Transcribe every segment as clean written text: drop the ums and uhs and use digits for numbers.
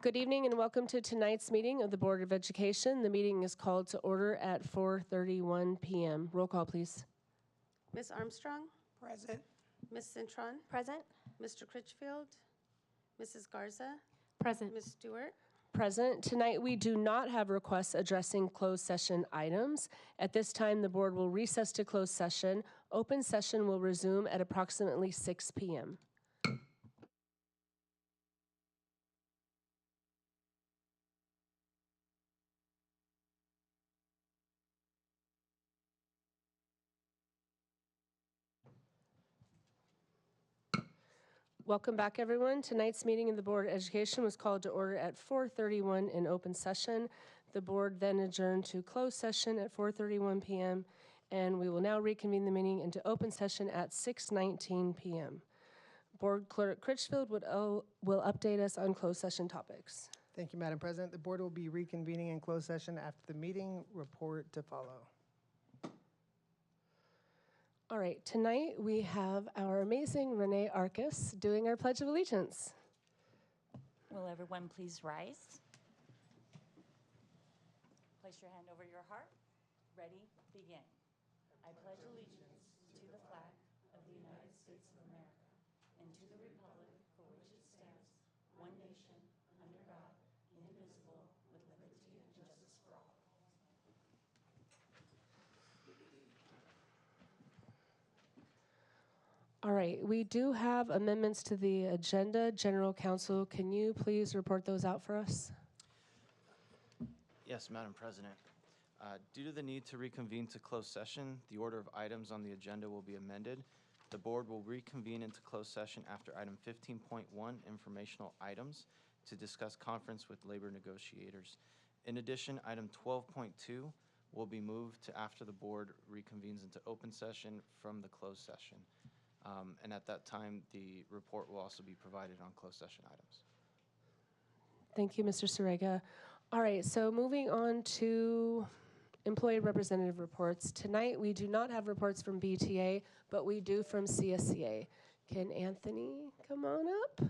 Good evening and welcome to tonight's meeting of the Board of Education. The meeting is called to order at 4:31 p.m. Roll call, please. Ms. Armstrong? Present. Ms. Cintron? Present. Mr. Critchfield? Mrs. Garza? Present. Ms. Stewart? Present. Tonight we do not have requests addressing closed session items. At this time, the board will recess to closed session. Open session will resume at approximately 6 p.m. Welcome back, everyone. Tonight's meeting of the Board of Education was called to order at 4:31 in open session. The board then adjourned to closed session at 4:31 p.m., and we will now reconvene the meeting into open session at 6:19 p.m. Board Clerk Critchfield will update us on closed session topics. Thank you, Madam President. The board will be reconvening in closed session after the meeting. Report to follow. All right, tonight we have our amazing Renee Arcus doing our Pledge of Allegiance. Will everyone please rise? Place your hand over your heart. Ready, begin. I pledge allegiance to the flag of the United States of America and to the republic for which it stands, one nation, under God, indivisible, with liberty and justice for all. All right, we do have amendments to the agenda. General Counsel, can you please report those out for us? Yes, Madam President. Due to the need to reconvene to closed session, the order of items on the agenda will be amended. The board will reconvene into closed session after item 15.1, informational items, to discuss conference with labor negotiators. In addition, item 12.2 will be moved to after the board reconvenes into open session from the closed session. And at that time, the report will also be provided on closed session items. Thank you, Mr. Sorega. All right, so moving on to employee representative reports. Tonight, we do not have reports from BTA, but we do from CSCA. Can Anthony come on up?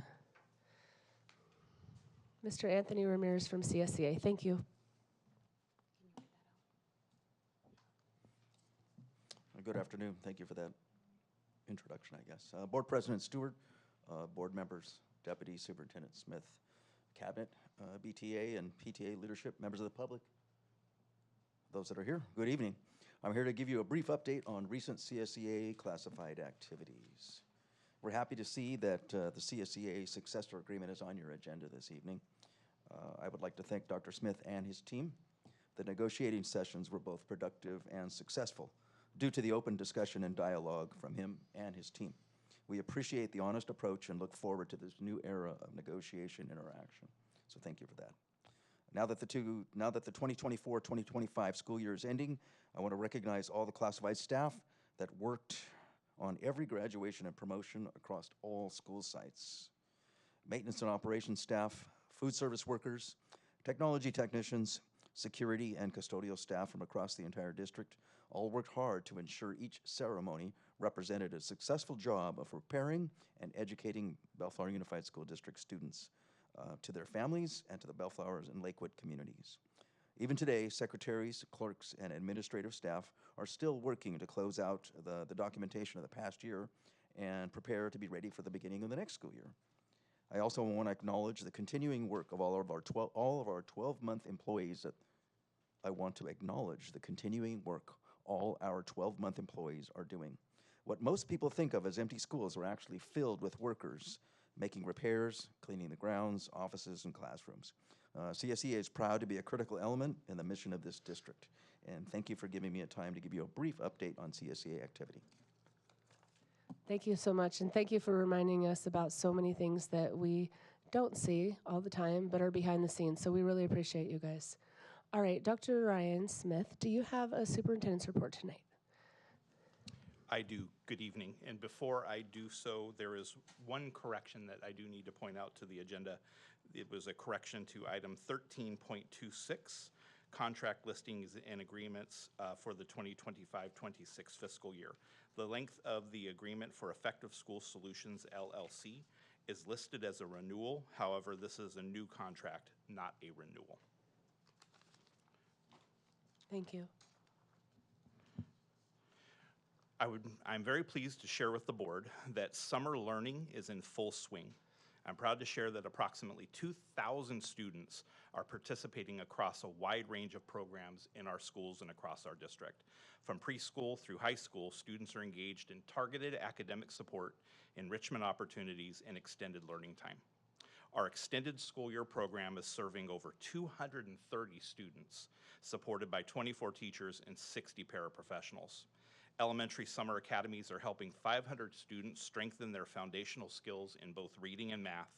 Mr. Anthony Ramirez from CSCA, thank you. Good afternoon. Thank you for that introduction, I guess. Board President Stewart, board members, Deputy Superintendent Smith, Cabinet, BTA and PTA leadership, members of the public, those that are here, good evening. I'm here to give you a brief update on recent CSCA classified activities. We're happy to see that the CSCA successor agreement is on your agenda this evening. I would like to thank Dr. Smith and his team. The negotiating sessions were both productive and successful due to the open discussion and dialogue from him and his team. We appreciate the honest approach and look forward to this new era of negotiation interaction. So thank you for that. Now that the 2024-2025 school year is ending, I want to recognize all the classified staff that worked on every graduation and promotion across all school sites. Maintenance and operations staff, food service workers, technology technicians, security and custodial staff from across the entire district all worked hard to ensure each ceremony represented a successful job of preparing and educating Bellflower Unified School District students to their families and to the Bellflowers and Lakewood communities. Even today, secretaries, clerks, and administrative staff are still working to close out the documentation of the past year and prepare to be ready for the beginning of the next school year. I also want to acknowledge the continuing work of all of our 12-month employees. I want to acknowledge the continuing work all our 12-month employees are doing. What most people think of as empty schools are actually filled with workers making repairs, cleaning the grounds, offices, and classrooms. CSCA is proud to be a critical element in the mission of this district. And thank you for giving me a time to give you a brief update on CSCA activity. Thank you so much, and thank you for reminding us about so many things that we don't see all the time, but are behind the scenes, so we really appreciate you guys. All right, Dr. Ryan Smith, do you have a superintendent's report tonight? I do. Good evening. And before I do so, there is one correction that I do need to point out to the agenda. It was a correction to item 13.26, contract listings and agreements for the 2025-26 fiscal year. The length of the agreement for Effective School Solutions, LLC, is listed as a renewal. However, this is a new contract, not a renewal. Thank you. I'm very pleased to share with the board that summer learning is in full swing. I'm proud to share that approximately 2,000 students are participating across a wide range of programs in our schools and across our district. From preschool through high school, students are engaged in targeted academic support, enrichment opportunities, and extended learning time. Our extended school year program is serving over 230 students, supported by 24 teachers and 60 paraprofessionals. Elementary summer academies are helping 500 students strengthen their foundational skills in both reading and math.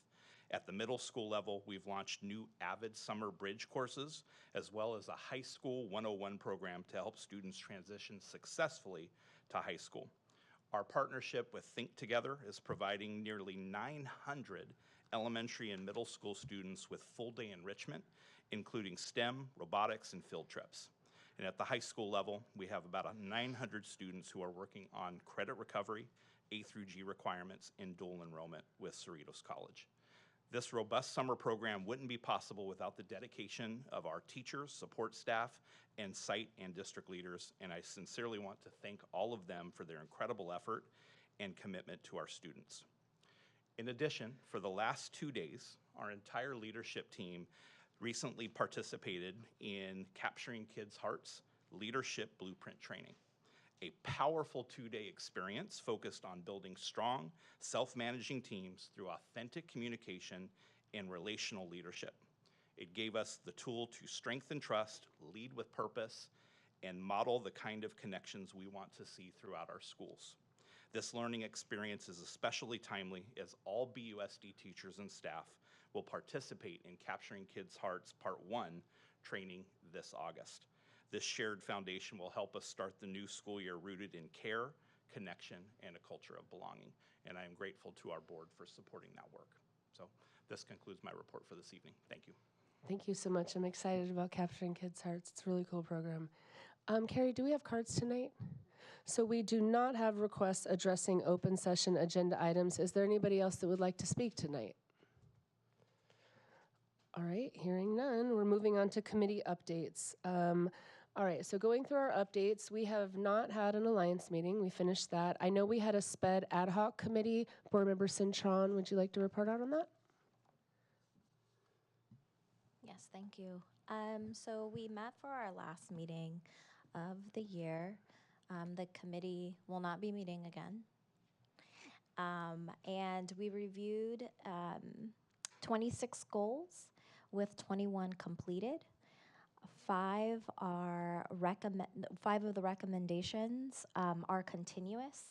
At the middle school level, we've launched new AVID summer bridge courses, as well as a high school 101 program to help students transition successfully to high school. Our partnership with Think Together is providing nearly 900 elementary and middle school students with full-day enrichment, including STEM, robotics, and field trips. And at the high school level, we have about 900 students who are working on credit recovery, A through G requirements, and dual enrollment with Cerritos College. This robust summer program wouldn't be possible without the dedication of our teachers, support staff, and site and district leaders, and I sincerely want to thank all of them for their incredible effort and commitment to our students. In addition, for the last 2 days, our entire leadership team recently participated in Capturing Kids' Hearts Leadership Blueprint Training, a powerful 2-day experience focused on building strong, self-managing teams through authentic communication and relational leadership. It gave us the tool to strengthen trust, lead with purpose, and model the kind of connections we want to see throughout our schools. This learning experience is especially timely as all BUSD teachers and staff will participate in Capturing Kids' Hearts Part 1 training this August. This shared foundation will help us start the new school year rooted in care, connection, and a culture of belonging. And I am grateful to our board for supporting that work. So this concludes my report for this evening. Thank you. Thank you so much. I'm excited about Capturing Kids' Hearts. It's a really cool program. Carrie, do we have cards tonight? So we do not have requests addressing open session agenda items. Is there anybody else that would like to speak tonight? All right, hearing none, we're moving on to committee updates. All right, so going through our updates, we have not had an alliance meeting. We finished that. I know we had a SPED ad hoc committee. Board Member Cintron, would you like to report out on that? Yes, thank you. So we met for our last meeting of the year. The committee will not be meeting again. And we reviewed 26 goals with 21 completed. Five of the recommendations are continuous.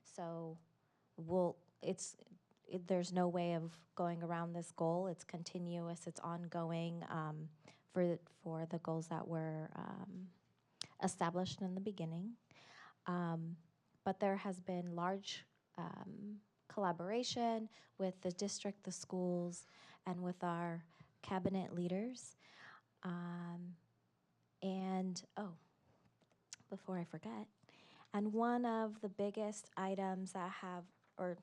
So there's no way of going around this goal. It's continuous, it's ongoing for the goals that were established in the beginning. But there has been large collaboration with the district, the schools, and with our cabinet leaders. Before I forget, and one of the biggest items that have, or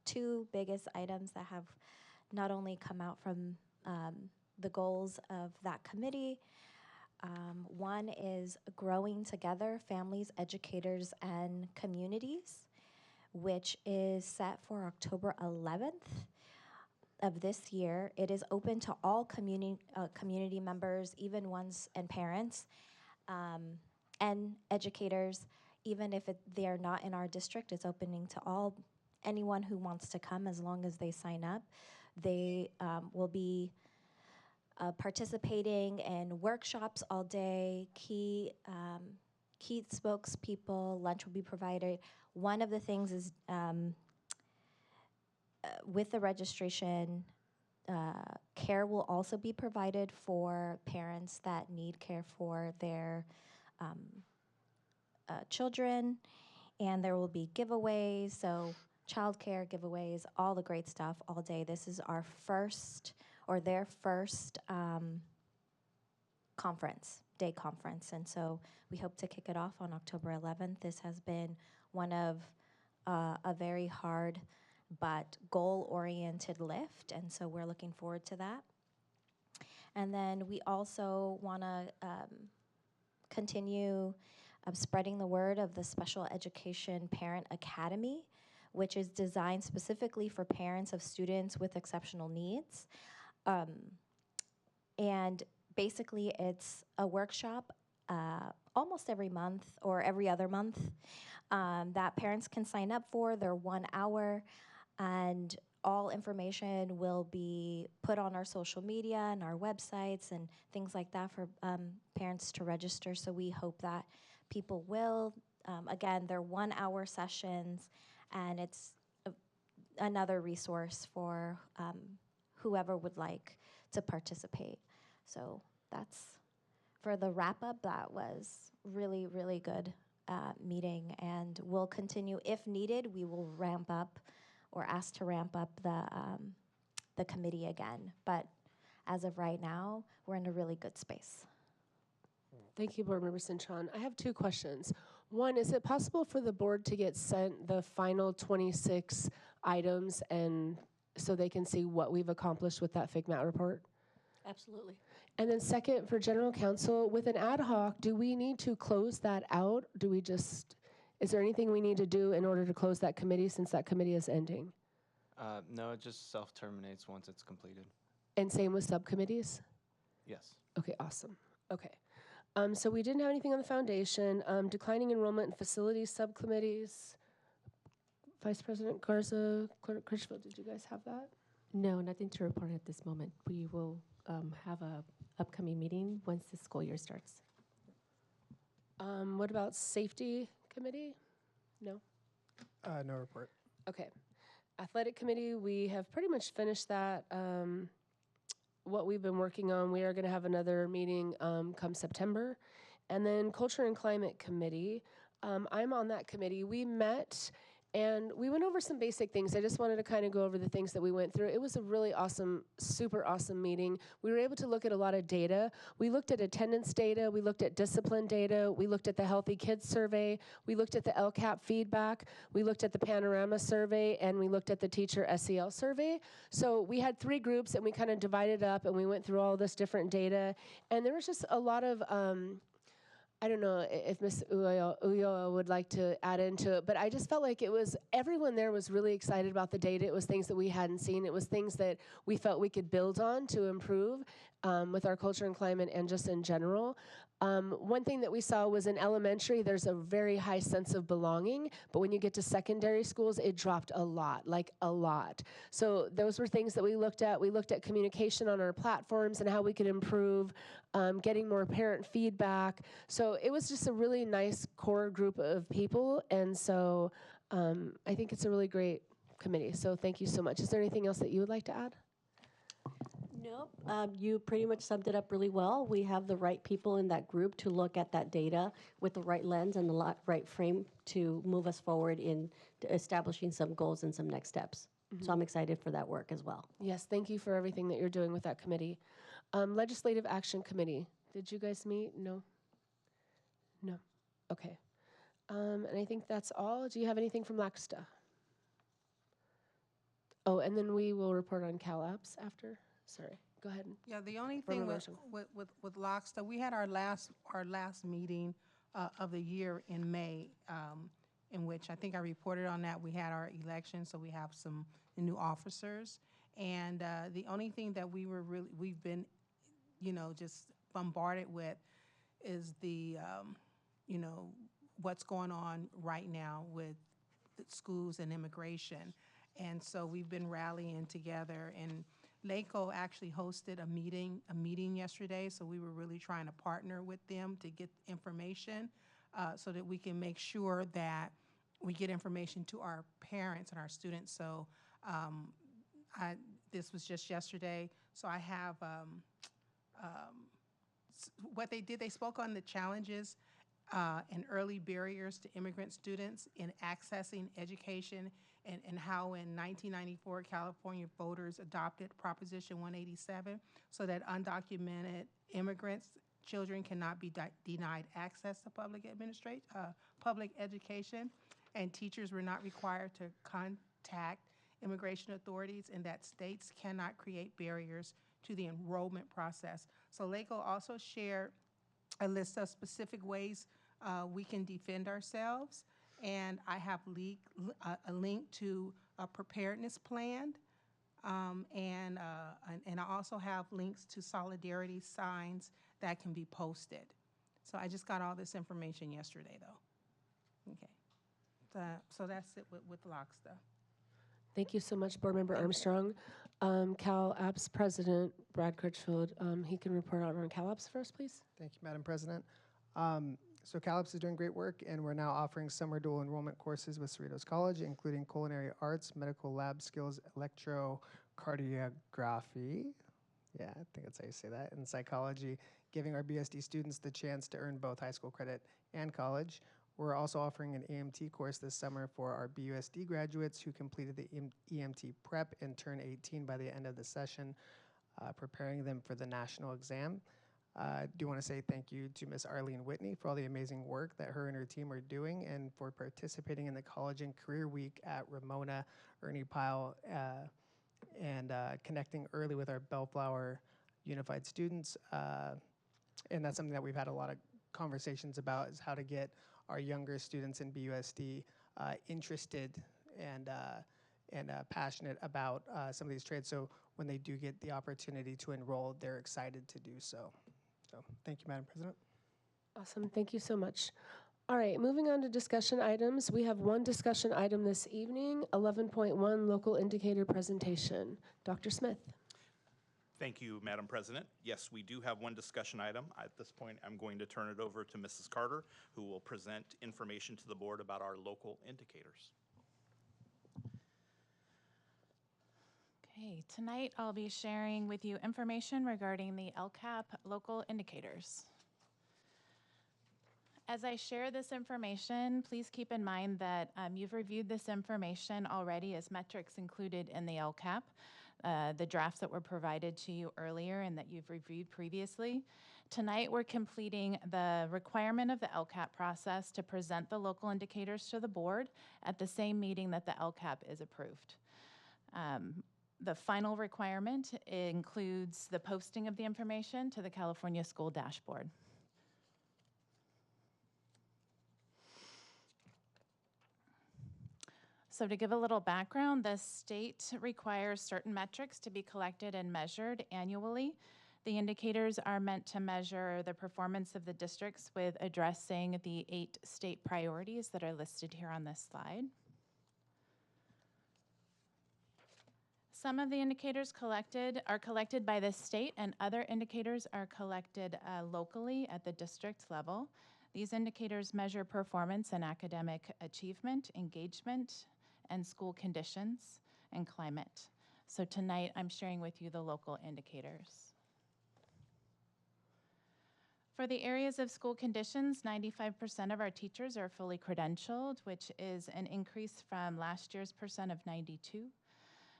two biggest items that have not only come out from the goals of that committee, one is growing together, families, educators, and communities, which is set for October 11th of this year. It is open to all community members, even ones and parents, and educators. Even if they are not in our district, it's opening to anyone who wants to come as long as they sign up. They will be participating in workshops all day, key spokespeople, lunch will be provided. One of the things is with the registration, care will also be provided for parents that need care for their children, and there will be giveaways, so childcare giveaways, all the great stuff all day. This is our first, or their first day conference, and so we hope to kick it off on October 11th. This has been one of a very hard but goal-oriented lift, and so we're looking forward to that. And then we also want to continue spreading the word of the Special Education Parent Academy, which is designed specifically for parents of students with exceptional needs. And basically, it's a workshop almost every month or every other month that parents can sign up for. They're 1 hour, and all information will be put on our social media and our websites and things like that for parents to register. So we hope that people will. Again, they're 1 hour sessions, and it's another resource for whoever would like to participate. So that's for the wrap up. That was really, really good meeting, and we'll continue. If needed, we will ramp up or ask to ramp up the committee again. But as of right now, we're in a really good space. Thank you, Board Member Cintron. I have 2 questions. One, is it possible for the board to get sent the final 26 items and so they can see what we've accomplished with that FIGMAT report? Absolutely. And then second, for general counsel, with an ad hoc, do we need to close that out? Is there anything we need to do in order to close that committee since that committee is ending? No, it just self-terminates once it's completed. And same with subcommittees? Yes. Okay, awesome. Okay. So we didn't have anything on the foundation. Declining enrollment in facilities subcommittees. Vice President Garza, Clerk Critchfield, did you guys have that? No, nothing to report at this moment. We will have a upcoming meeting once the school year starts. What about safety committee? No? No report. Okay. Athletic committee, we have pretty much finished that. What we've been working on, we are going to have another meeting come September. And then culture and climate committee, I'm on that committee. We met and we went over some basic things. I just wanted to kind of go over the things that we went through. It was a really awesome, super awesome meeting. We were able to look at a lot of data. We looked at attendance data. We looked at discipline data. We looked at the Healthy Kids survey. We looked at the LCAP feedback. We looked at the Panorama survey, and we looked at the teacher SEL survey. So we had 3 groups, and we kind of divided up, and we went through all this different data. And there was just a lot of I don't know if Ms. Ulloa would like to add into it, but I just felt like everyone there was really excited about the data. It was things that we hadn't seen. It was things that we felt we could build on to improve with our culture and climate and just in general. One thing that we saw was in elementary, there's a very high sense of belonging, but when you get to secondary schools, it dropped a lot, like a lot. So those were things that we looked at. We looked at communication on our platforms and how we could improve, getting more parent feedback. So it was just a really nice core group of people, and so I think it's a really great committee. So thank you so much. Is there anything else that you would like to add? Nope. You pretty much summed it up really well. We have the right people in that group to look at that data with the right lens and the right frame to move us forward in establishing some goals and some next steps. So I'm excited for that work as well. Yes, thank you for everything that you're doing with that committee. Legislative Action Committee, did you guys meet? No? No. Okay. And I think that's all. Do you have anything from LACSTA? Oh, and then we will report on CalAPS after. Sorry, go ahead. Yeah, the only Board thing Member with LACSTA, we had our last meeting of the year in May, in which I think I reported on that. We had our election, so we have some new officers. And the only thing that we've been, just bombarded with is the, what's going on right now with the schools and immigration. And so we've been rallying together, and LACO actually hosted a meeting yesterday, so we were really trying to partner with them to get information so that we can make sure that we get information to our parents and our students. So this was just yesterday, so I have what they did. They spoke on the challenges and early barriers to immigrant students in accessing education, and how in 1994 California voters adopted Proposition 187 so that undocumented immigrants children cannot be denied access to public education, and teachers were not required to contact immigration authorities and that states cannot create barriers to the enrollment process. So LACO also shared a list of specific ways we can defend ourselves, and I have a link to a preparedness plan, and I also have links to solidarity signs that can be posted. So I just got all this information yesterday, though. Okay. So that's it with LOCSTA. Thank you so much, Board Member Armstrong. Cal Apps President Brad Critchfield, he can report out on Cal Apps first, please. Thank you, Madam President. So CalAPS is doing great work, and we're now offering summer dual enrollment courses with Cerritos College, including culinary arts, medical lab skills, electrocardiography, yeah, I think that's how you say that, and psychology, giving our BSD students the chance to earn both high school credit and college. We're also offering an EMT course this summer for our BUSD graduates who completed the EMT prep and turn 18 by the end of the session, preparing them for the national exam. I do want to say thank you to Miss Arlene Whitney for all the amazing work that her and her team are doing, and for participating in the College and Career Week at Ramona Ernie Pyle, and connecting early with our Bellflower Unified students. And that's something that we've had a lot of conversations about, is how to get our younger students in BUSD interested and passionate about some of these trades. So when they do get the opportunity to enroll, they're excited to do so. So thank you, Madam President. Awesome, thank you so much. All right, moving on to discussion items. We have one discussion item this evening, 11.1 local indicator presentation. Dr. Smith. Thank you, Madam President. Yes, we do have one discussion item. At this point, I'm going to turn it over to Mrs. Carter, who will present information to the board about our local indicators. Okay, tonight I'll be sharing with you information regarding the LCAP local indicators. As I share this information, please keep in mind that you've reviewed this information already as metrics included in the LCAP, the drafts that were provided to you earlier and that you've reviewed previously. Tonight we're completing the requirement of the LCAP process to present the local indicators to the board at the same meeting that the LCAP is approved. The final requirement includes the posting of the information to the California School Dashboard. So to give a little background, the state requires certain metrics to be collected and measured annually. The indicators are meant to measure the performance of the districts with addressing the 8 state priorities that are listed here on this slide. Some of the indicators are collected by the state, and other indicators are collected locally at the district level. These indicators measure performance and academic achievement, engagement, and school conditions and climate. So tonight I'm sharing with you the local indicators. For the areas of school conditions, 95% of our teachers are fully credentialed, which is an increase from last year's percent of 92.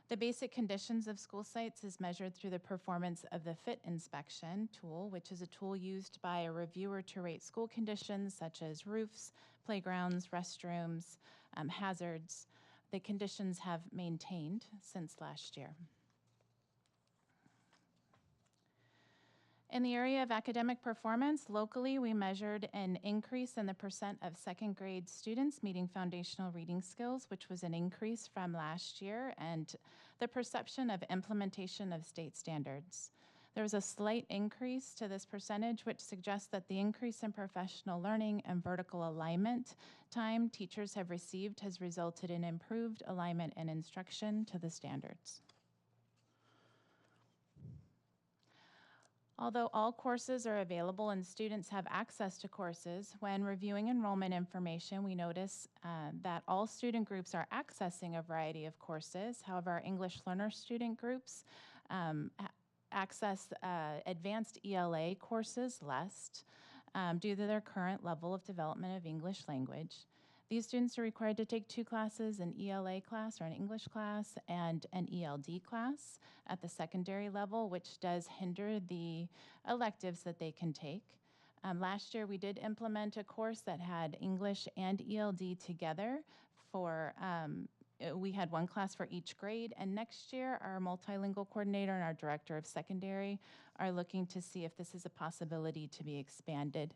The basic conditions of school sites is measured through the performance of the FIT inspection tool, which is a tool used by a reviewer to rate school conditions such as roofs, playgrounds, restrooms, hazards. The conditions have maintained since last year. In the area of academic performance, locally we measured an increase in the percent of second grade students meeting foundational reading skills, which was an increase from last year, and the perception of implementation of state standards. There was a slight increase to this percentage, which suggests that the increase in professional learning and vertical alignment time teachers have received has resulted in improved alignment and instruction to the standards. Although all courses are available and students have access to courses, when reviewing enrollment information, we notice that all student groups are accessing a variety of courses. However, our English learner student groups access advanced ELA courses less due to their current level of development of English language. These students are required to take 2 classes, an ELA class or an English class and an ELD class at the secondary level, which does hinder the electives that they can take. Last year we did implement a course that had English and ELD together for we had one class for each grade, and next year, our multilingual coordinator and our director of secondary are looking to see if this is a possibility to be expanded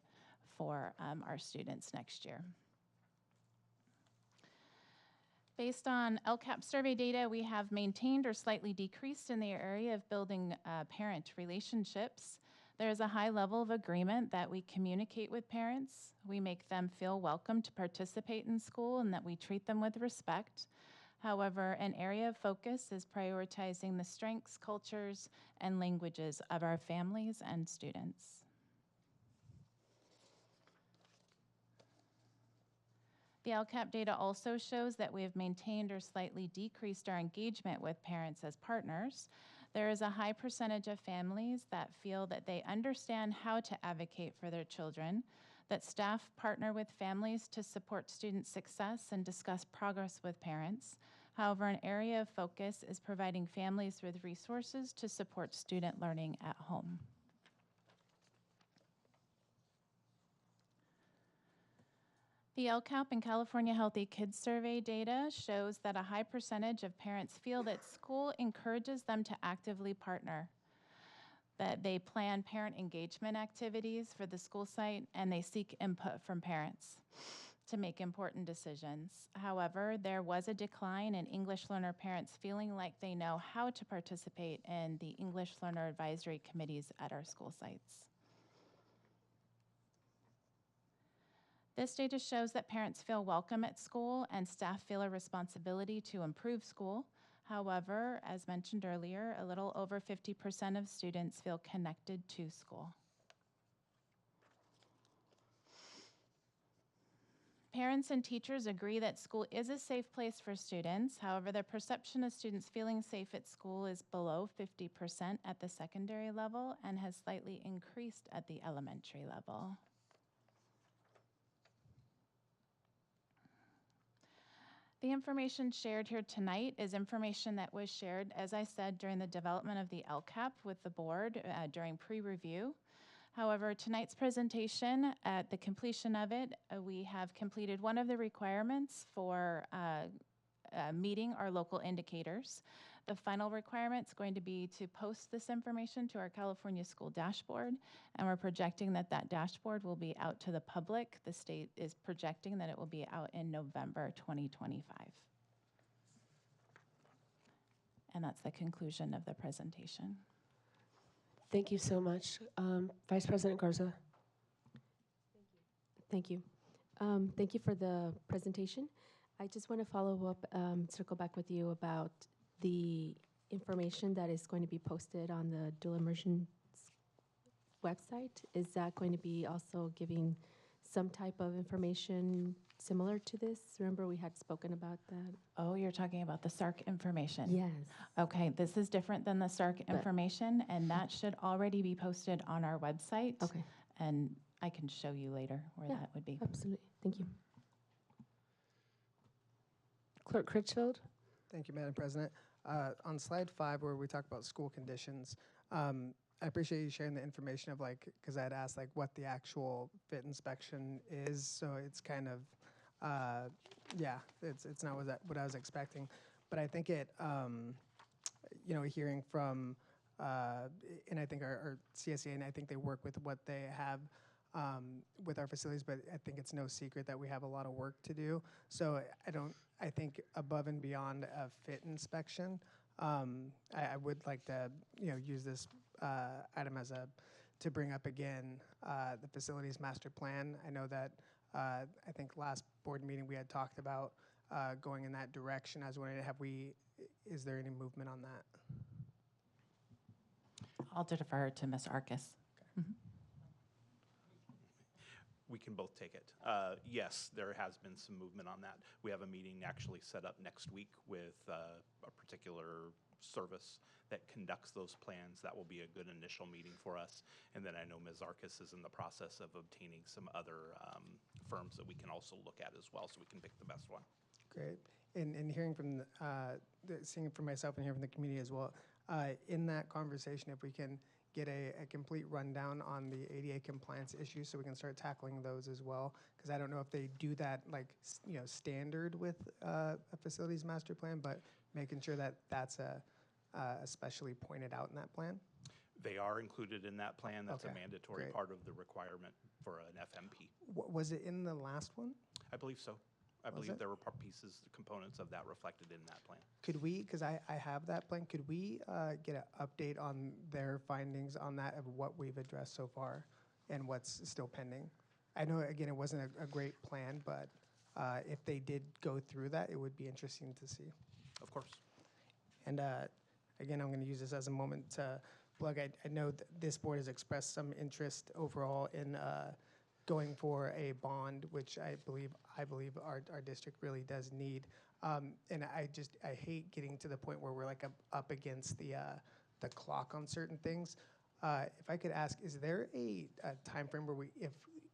for our students next year. Based on LCAP survey data, we have maintained or slightly decreased in the area of building parent relationships. There is a high level of agreement that we communicate with parents, we make them feel welcome to participate in school, and that we treat them with respect. However, an area of focus is prioritizing the strengths, cultures, and languages of our families and students. The LCAP data also shows that we have maintained or slightly decreased our engagement with parents as partners. There is a high percentage of families that feel that they understand how to advocate for their children, that staff partner with families to support student success and discuss progress with parents. However, an area of focus is providing families with resources to support student learning at home. The LCAP and California Healthy Kids Survey data shows that a high percentage of parents feel that school encourages them to actively partner, that they plan parent engagement activities for the school site, and they seek input from parents to make important decisions. However, there was a decline in English learner parents feeling like they know how to participate in the English learner advisory committees at our school sites. This data shows that parents feel welcome at school and staff feel a responsibility to improve school. However, as mentioned earlier, a little over 50% of students feel connected to school. Parents and teachers agree that school is a safe place for students. However, the perception of students feeling safe at school is below 50% at the secondary level and has slightly increased at the elementary level. The information shared here tonight is information that was shared, as I said, during the development of the LCAP with the board during pre-review. However, tonight's presentation, at the completion of it, we have completed one of the requirements for meeting our local indicators. The final requirement is going to be to post this information to our California School Dashboard, and we're projecting that that dashboard will be out to the public. The state is projecting that it will be out in November 2025. And that's the conclusion of the presentation. Thank you so much. Vice President Garza. Thank you. Thank you for the presentation. I just want to follow up, circle back with you about the information that is going to be posted on the dual immersion website. Is that going to be also giving some type of information similar to this? Remember we had spoken about that? Oh, you're talking about the SARC information? Yes. Okay, this is different than the SARC information, and that should already be posted on our website. Okay. And I can show you later where that would be. Absolutely. Thank you. Clerk Critchfield. Thank you, Madam President. On slide 5, where we talk about school conditions, I appreciate you sharing the information of because I had asked what the actual fit inspection is. So it's kind of, it's not what I was expecting. But I think it, hearing from, and I think our CSEA, and I think they work with what they have with our facilities, but I think it's no secret that we have a lot of work to do. So I think above and beyond a fit inspection, I would like to, use this item to bring up again the facilities master plan. I know that I think last board meeting we had talked about going in that direction. I was wondering, is there any movement on that? I'll defer to Ms. Arcus. We can both take it. Yes, there has been some movement on that. We have a meeting actually set up next week with a particular service that conducts those plans. That will be a good initial meeting for us. And then I know Ms. Arcus is in the process of obtaining some other firms that we can also look at as well, so we can pick the best one. Great. And hearing from, seeing it for myself and hearing from the community as well, in that conversation, if we can get a complete rundown on the ADA compliance issues so we can start tackling those as well. Because I don't know if they do that like, standard with a facilities master plan, but making sure that that's especially pointed out in that plan. They are included in that plan. That's a Okay, mandatory great. part of the requirement for an FMP. Was it in the last one? I believe so. I Was believe it? there were pieces, components of that reflected in that plan. Could we, because I have that plan, could we get an update on their findings on that of what we've addressed so far and what's still pending? I know, again, it wasn't a great plan, but if they did go through that, it would be interesting to see. Of course. And again, I'm going to use this as a moment to plug. I know that this board has expressed some interest overall in going for a bond, which I believe our district really does need. And I hate getting to the point where we're like up against the clock on certain things. If I could ask, is there a time frame where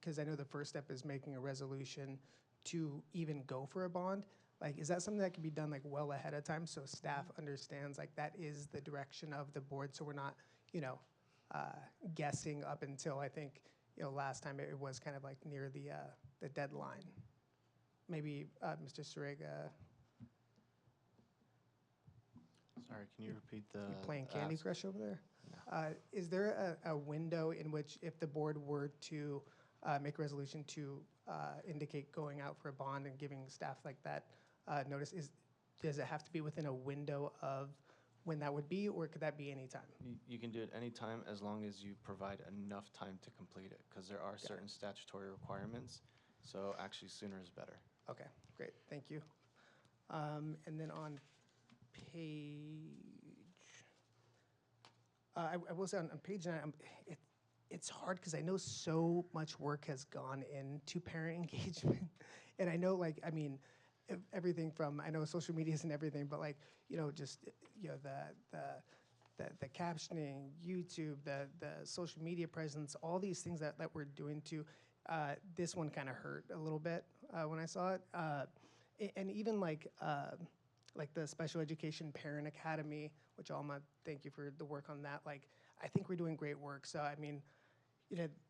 because I know the first step is making a resolution to even go for a bond. Like, is that something that can be done like well ahead of time so staff understands like that is the direction of the board, so we're not, guessing up until I think, last time it was kind of like near the deadline. Maybe Mr. Sorega, Sorry, can you repeat the? you playing Candy ask? Crush over there? No. Is there a window in which if the board were to make a resolution to indicate going out for a bond and giving staff like that notice, does it have to be within a window of when that would be, or could that be any time? You can do it anytime as long as you provide enough time to complete it, because there are certain statutory requirements. So actually, sooner is better. Okay, great, thank you. And then on page, I will say on page 9, it's hard because I know so much work has gone into parent engagement. And I know, everything from, I know social medias and everything, but the captioning, YouTube, the social media presence, all these things that we're doing to, this one kind of hurt a little bit when I saw it. And even like the Special Education Parent Academy, which Alma, thank you for the work on that. I think we're doing great work. So I mean,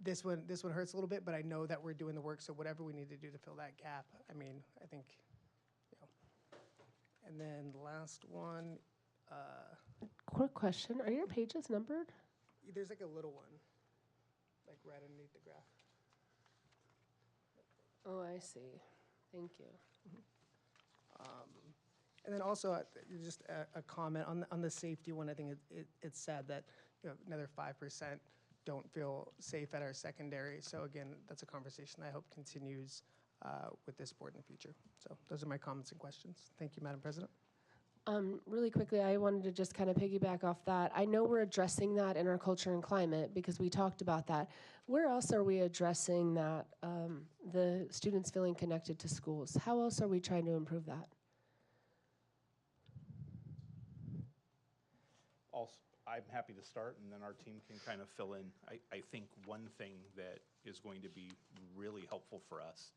this one hurts a little bit, but I know that we're doing the work. So whatever we need to do to fill that gap, I mean, I think, And then the last one, Quick question, are your pages numbered? there's like a little one, like right underneath the graph. Oh, I see. Thank you. And then also, just a comment on the safety one. I think it's sad that another 5% don't feel safe at our secondary. So again, that's a conversation I hope continues with this board in the future. So those are my comments and questions. Thank you, Madam President. Really quickly, I wanted to just kind of piggyback off that. I know we're addressing that in our culture and climate because we talked about that. Where else are we addressing that, the students feeling connected to schools? How else are we trying to improve that? I'm happy to start, and then our team can kind of fill in. I think one thing that is going to be really helpful for us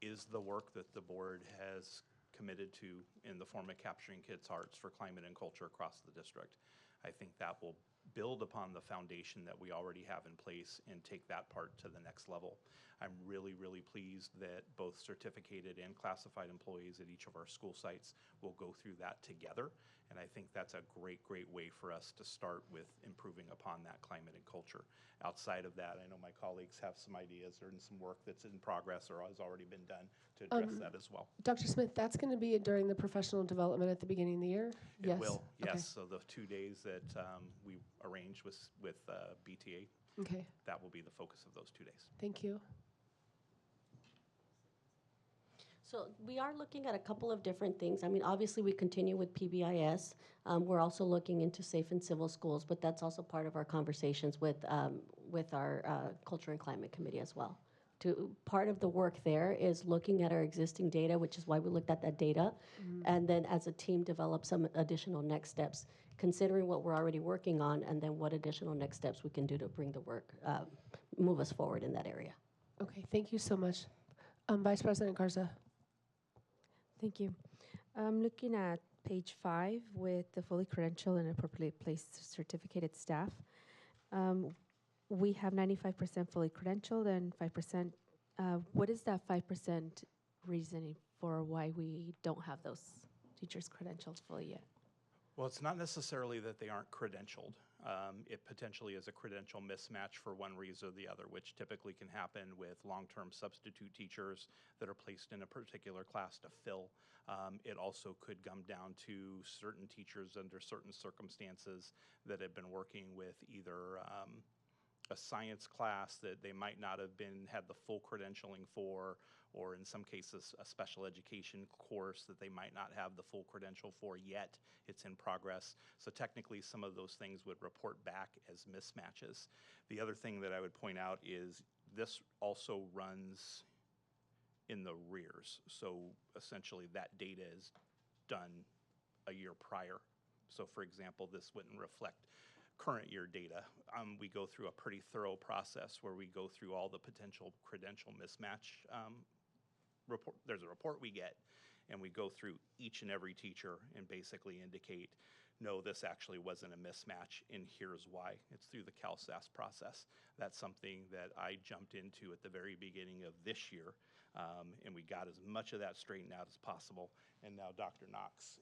is the work that the board has committed to in the form of capturing kids' hearts for climate and culture across the district. I think that will build upon the foundation that we already have in place and take that part to the next level. I'm really, really pleased that both certificated and classified employees at each of our school sites will go through that together. And I think that's a great, great way for us to start with improving upon that climate and culture. Outside of that, I know my colleagues have some ideas or some work that's in progress or has already been done to address that as well. Dr. Smith, that's going to be during the professional development at the beginning of the year? It will, yes. Okay. So the 2 days that we arranged with BTA, Okay, that will be the focus of those 2 days. thank you. So we are looking at a couple of different things. I mean, obviously, we continue with PBIS. We're also looking into safe and civil schools, but that's also part of our conversations with our Culture and Climate Committee as well. Part of the work there is looking at our existing data, which is why we looked at that data, and then as a team develop some additional next steps, considering what we're already working on, and then what additional next steps we can do to bring the work, move us forward in that area. Okay, thank you so much. Vice President Garza. Thank you. I'm looking at page 5 with the fully credentialed and appropriately placed certificated staff. We have 95% fully credentialed and 5%. What is that 5% reasoning for why we don't have those teachers credentialed fully yet? Well, it's not necessarily that they aren't credentialed. It potentially is a credential mismatch for one reason or the other, which typically can happen with long-term substitute teachers that are placed in a particular class to fill. It also could come down to certain teachers under certain circumstances that have been working with either a science class that they might not have had the full credentialing for, or in some cases a special education course that they might not have the full credential for yet. It's in progress. So technically some of those things would report back as mismatches. The other thing that I would point out is this also runs in the rears. So essentially that data is done a year prior. So for example, this wouldn't reflect current year data. We go through a pretty thorough process where we go through all the potential credential mismatch report. There's a report we get, and we go through each and every teacher and basically indicate, no, this actually wasn't a mismatch, and here's why. It's through the CalSAS process. That's something that I jumped into at the very beginning of this year, and we got as much of that straightened out as possible. And now Dr. Knox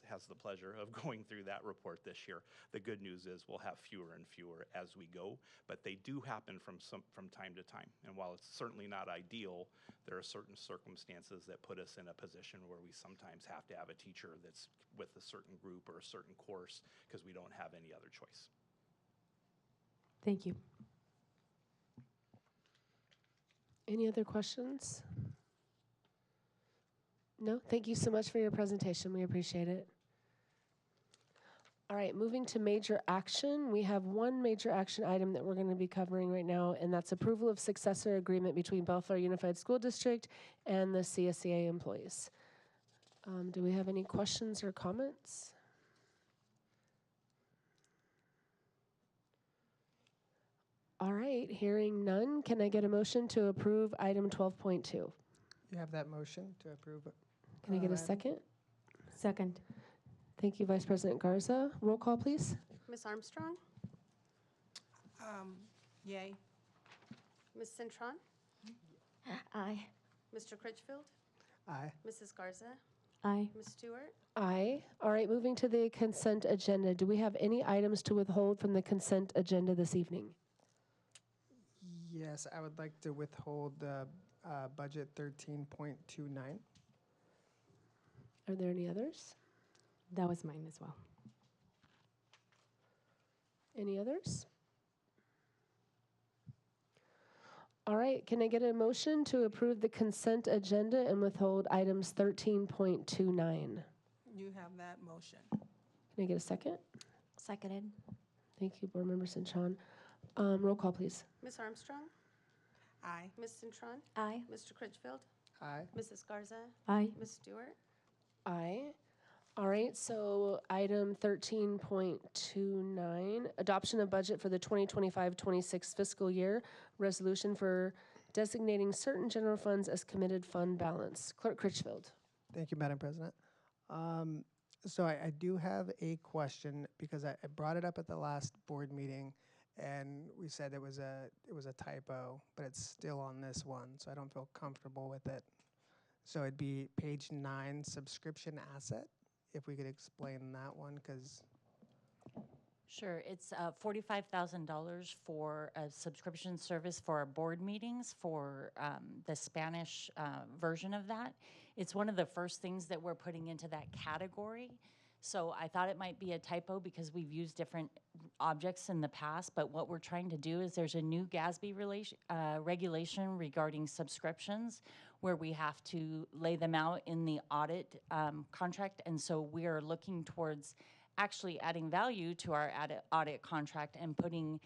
has the pleasure of going through that report this year. The good news is we'll have fewer and fewer as we go, but they do happen from time to time. And while it's certainly not ideal, there are certain circumstances that put us in a position where we sometimes have to have a teacher that's with a certain group or a certain course because we don't have any other choice. Thank you. Any other questions? No? Thank you so much for your presentation. We appreciate it. All right, moving to major action. We have one major action item that we're going to be covering right now, and that's approval of successor agreement between Bellflower Unified School District and the CSEA employees. Do we have any questions or comments? All right, hearing none, can I get a motion to approve item 12.2? You have that motion to approve. Can I get a item. second? Second. Thank you, Vice President Garza. Roll call, please. Ms. Armstrong? Yay. Ms. Cintron? Aye. Mr. Critchfield? Aye. Mrs. Garza? Aye. Ms. Stewart? Aye. All right, moving to the consent agenda. Do we have any items to withhold from the consent agenda this evening? Yes, I would like to withhold budget 13.29. Are there any others? That was mine as well. Any others? All right, can I get a motion to approve the consent agenda and withhold items 13.29? You have that motion. Can I get a second? Seconded. Thank you, Board Member Cintron. Roll call, please. Ms. Armstrong? Aye. Ms. Cintron? Aye. Mr. Critchfield? Aye. Mrs. Garza? Aye. Ms. Stewart? Aye. All right, so item 13.29, adoption of budget for the 2025-26 fiscal year, resolution for designating certain general funds as committed fund balance. Clerk Critchfield. Thank you, Madam President. So I do have a question because I brought it up at the last board meeting, and we said it was a typo, but it's still on this one, so I don't feel comfortable with it. So it'd be page 9, subscription asset. If we could explain that one, because Sure, it's $45,000 for a subscription service for our board meetings for the Spanish version of that. It's one of the first things that we're putting into that category. So I thought it might be a typo because we've used different objects in the past, but what we're trying to do is there's a new GASB regulation regarding subscriptions where we have to lay them out in the audit contract, and so we are looking towards actually adding value to our audit contract and putting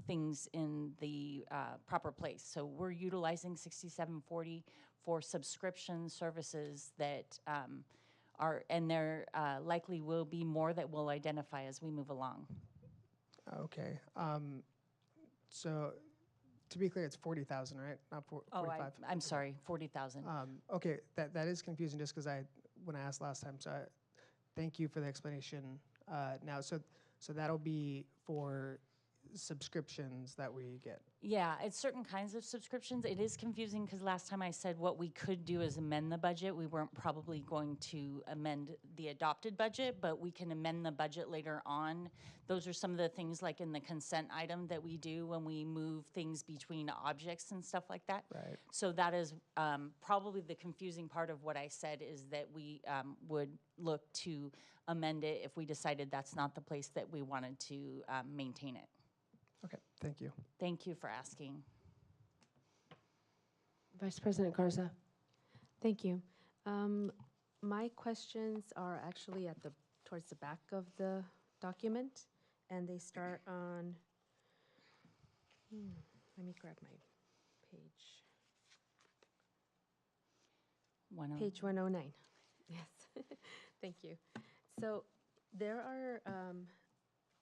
things in the proper place. So we're utilizing 6740 for subscription services that and there likely will be more that we'll identify as we move along. okay. So to be clear, it's 40,000, right? Not 45. I'm sorry, 40,000. Okay, that is confusing just because when I asked last time. So thank you for the explanation. Now, so that'll be for subscriptions that we get. Yeah, it's certain kinds of subscriptions. It is confusing because last time I said what we could do is amend the budget. We weren't probably going to amend the adopted budget, but we can amend the budget later on. Those are some of the things like in the consent item that we do when we move things between objects and stuff like that. Right. So that is probably the confusing part of what I said is that we would look to amend it if we decided that's not the place that we wanted to maintain it. Okay, thank you. Thank you for asking. Vice President Garza. Thank you. My questions are actually towards the back of the document, and they start on, let me grab my page. Page 109. Yes, thank you. So there are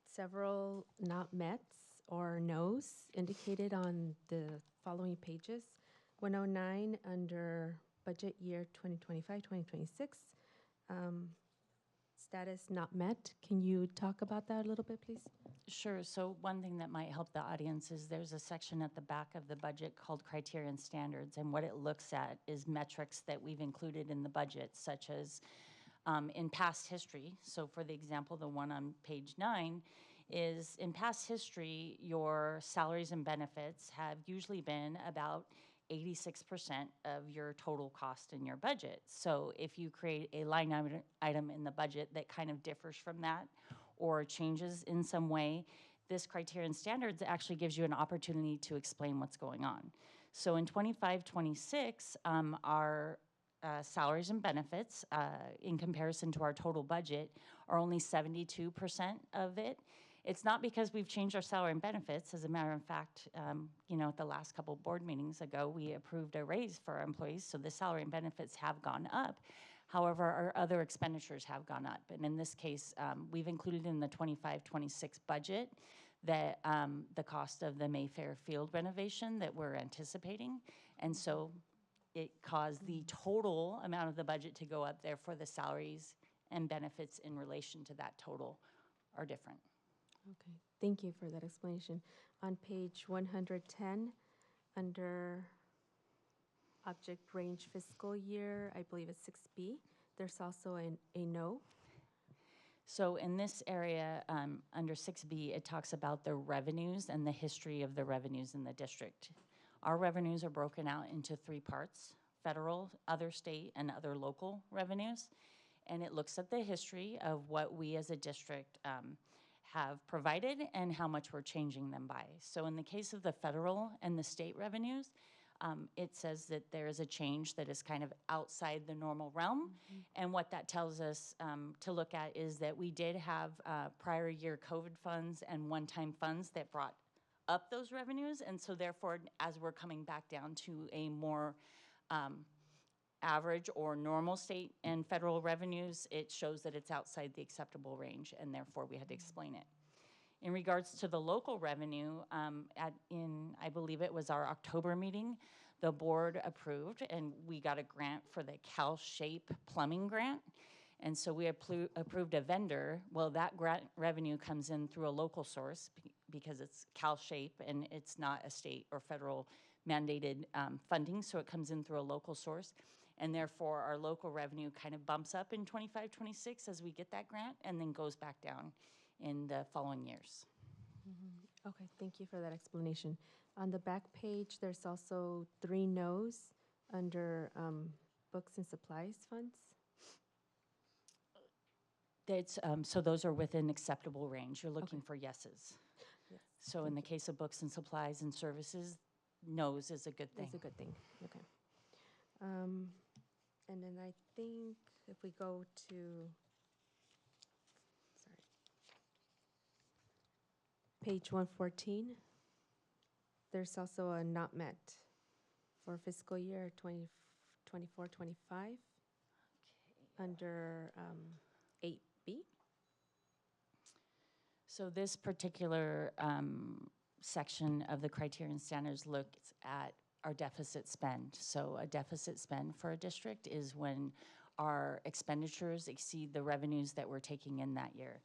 several not mets or no's indicated on the following pages. 109 under budget year 2025-2026, status not met. Can you talk about that a little bit, please? Sure. So one thing that might help the audience is there's a section at the back of the budget called Criteria and Standards, and what it looks at is metrics that we've included in the budget, such as in past history. So for the example, the one on page 9 is in past history, your salaries and benefits have usually been about 86% of your total cost in your budget. So if you create a line item in the budget that kind of differs from that or changes in some way, this Criteria and Standards actually gives you an opportunity to explain what's going on. So in 25-26, our salaries and benefits in comparison to our total budget are only 72% of it. It's not because we've changed our salary and benefits. As a matter of fact, at the last couple board meetings ago, we approved a raise for our employees, so the salary and benefits have gone up. However, our other expenditures have gone up. And in this case, we've included in the 25-26 budget that the cost of the Mayfair Field renovation that we're anticipating. And so it caused the total amount of the budget to go up. Therefore, the salaries and benefits in relation to that total are different. Okay, thank you for that explanation. On page 110, under object range fiscal year, I believe it's 6B, there's also a no. So in this area, under 6B, it talks about the revenues and the history of the revenues in the district. Our revenues are broken out into 3 parts: federal, other state, and other local revenues. And it looks at the history of what we as a district have provided and how much we're changing them by. So in the case of the federal and the state revenues, it says that there is a change that is kind of outside the normal realm. And what that tells us to look at is that we did have prior year COVID funds and one-time funds that brought up those revenues. And so therefore, as we're coming back down to a more average or normal state and federal revenues, it shows that it's outside the acceptable range, and therefore we had to explain it. In regards to the local revenue, I believe it was our October meeting, the board approved, and we got a grant for the CalShape plumbing grant. And so we approved a vendor. Well, that grant revenue comes in through a local source because it's CalShape and it's not a state or federal mandated funding, so it comes in through a local source. And therefore, our local revenue kind of bumps up in 25-26 as we get that grant and then goes back down in the following years. Okay, thank you for that explanation. On the back page, there's also 3 no's under books and supplies funds. That's, so those are within acceptable range. You're looking for yeses. Yes. So in the case of books and supplies and services, no's is a good thing. That's a good thing, okay. And then I think if we go to, page 114, there's also a not met for fiscal year 2024-25 under 8B. So this particular section of the criteria and standards looks at our deficit spend. So a deficit spend for a district is when our expenditures exceed the revenues that we're taking in that year.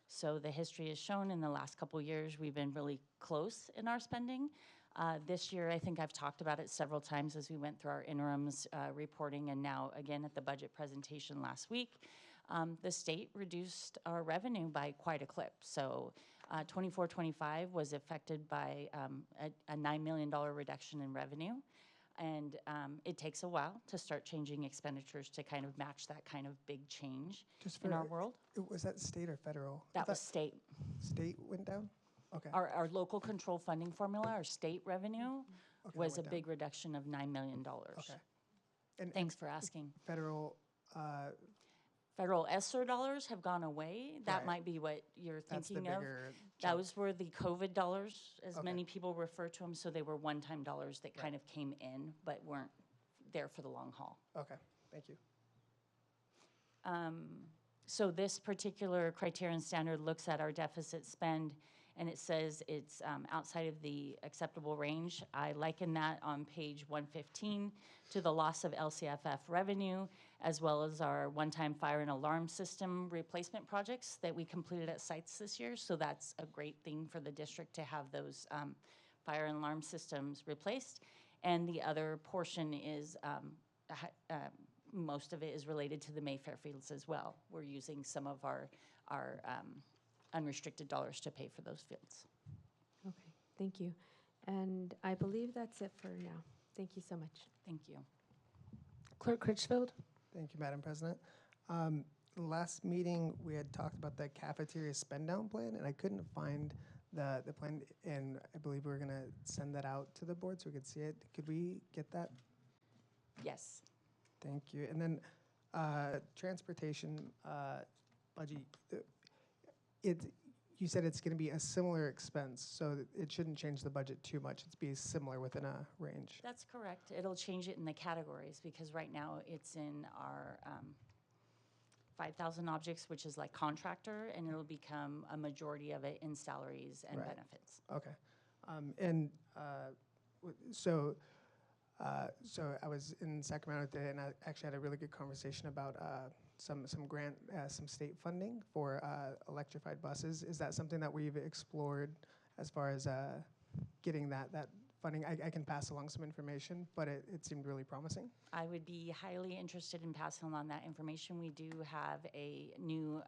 So the history has shown in the last couple years, we've been really close in our spending. This year, I think I've talked about it several times as we went through our interims reporting and now again at the budget presentation last week. The state reduced our revenue by quite a clip. So 24-25 was affected by a $9 million reduction in revenue. And it takes a while to start changing expenditures to kind of match that kind of big change in our world. Was that state or federal? That was state. State went down? Okay. Our local control funding formula, our state revenue, Okay, that was a went big reduction of $9 million. Okay. And Thanks for asking. federal, Federal ESSER dollars have gone away. That Right. might be what you're that's the thinking of. bigger chunk. Those were the COVID dollars, as Okay. many people refer to them. So they were one-time dollars that kind of came in, but weren't there for the long haul. Okay, thank you. So this particular criterion standard looks at our deficit spend, and it says it's outside of the acceptable range. I liken that on page 115 to the loss of LCFF revenue, as well as our one-time fire and alarm system replacement projects that we completed at sites this year. So that's a great thing for the district to have those fire and alarm systems replaced. And the other portion is most of it is related to the Mayfair fields as well. We're using some of our unrestricted dollars to pay for those fields. Okay, thank you. And I believe that's it for now. Thank you so much. Thank you. Clerk Critchfield? Thank you, Madam President. Last meeting, we had talked about the cafeteria spend down plan, and I couldn't find the plan, and I believe we were gonna send that out to the board so we could see it. Could we get that? Yes. Thank you. And then transportation budget, you said it's going to be a similar expense, so that it shouldn't change the budget too much. It's be similar within a range. That's correct. It'll change it in the categories because right now it's in our 5,000 objects, which is like contractor, and it'll become a majority of it in salaries and Right. benefits. Okay. So I was in Sacramento today, and I actually had a really good conversation about some state funding for electrified buses. Is that something that we've explored as far as getting that funding? I can pass along some information, but it seemed really promising. I would be highly interested in passing on that information. We do have a new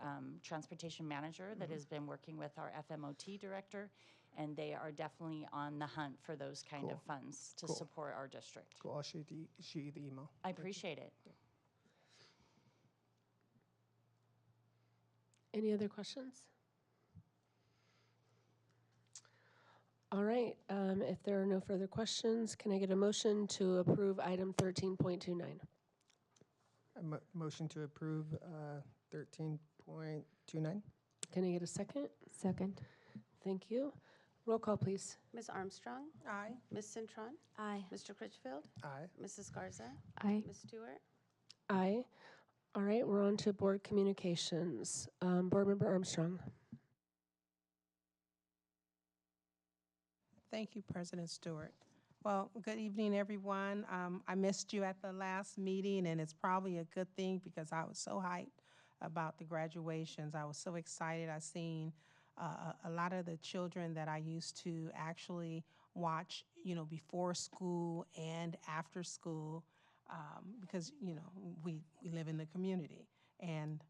transportation manager that has been working with our FMOT director, and they are definitely on the hunt for those kind Cool. of funds to Cool. support our district. Cool. I'll shoot you the email. I appreciate it. Any other questions? All right, if there are no further questions, can I get a motion to approve item 13.29? Motion to approve 13.29. Can I get a second? Second. Thank you. Roll call, please. Ms. Armstrong? Aye. Ms. Cintron? Aye. Mr. Critchfield? Aye. Mrs. Garza? Aye. Ms. Stewart? Aye. All right, we're on to board communications. Board Member Armstrong. Thank you, President Stewart. Well, good evening, everyone. I missed you at the last meeting, and it's probably a good thing because I was so hyped about the graduations. I was so excited. I seen a lot of the children that I used to actually watch, before school and after school, because, we live in the community, and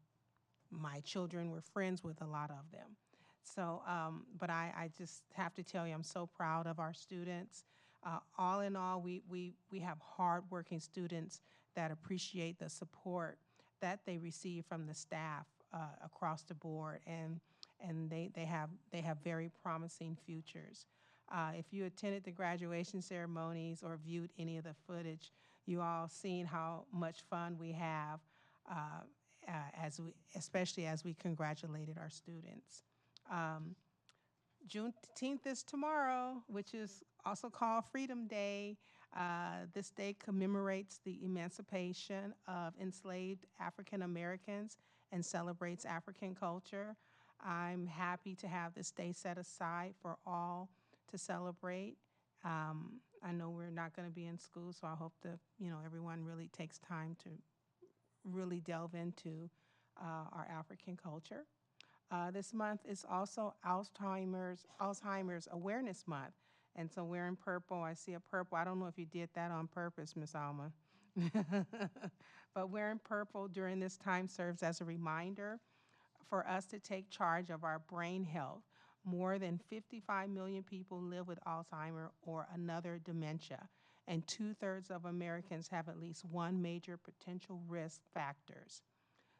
my children were friends with a lot of them. So, but I just have to tell you, I'm so proud of our students. All in all, we have hardworking students that appreciate the support that they receive from the staff across the board, and they have very promising futures. If you attended the graduation ceremonies or viewed any of the footage, you all seen how much fun we have, especially as we congratulated our students. Juneteenth is tomorrow, which is also called Freedom Day. This day commemorates the emancipation of enslaved African Americans and celebrates African culture. I'm happy to have this day set aside for all to celebrate. I know we're not going to be in school, so I hope that everyone really takes time to really delve into our African culture. This month is also Alzheimer's Awareness Month. And so wearing purple, I see a purple. I don't know if you did that on purpose, Miss Alma. But wearing purple during this time serves as a reminder for us to take charge of our brain health. More than 55 million people live with Alzheimer or another dementia, and 2/3 of Americans have at least one major potential risk factors.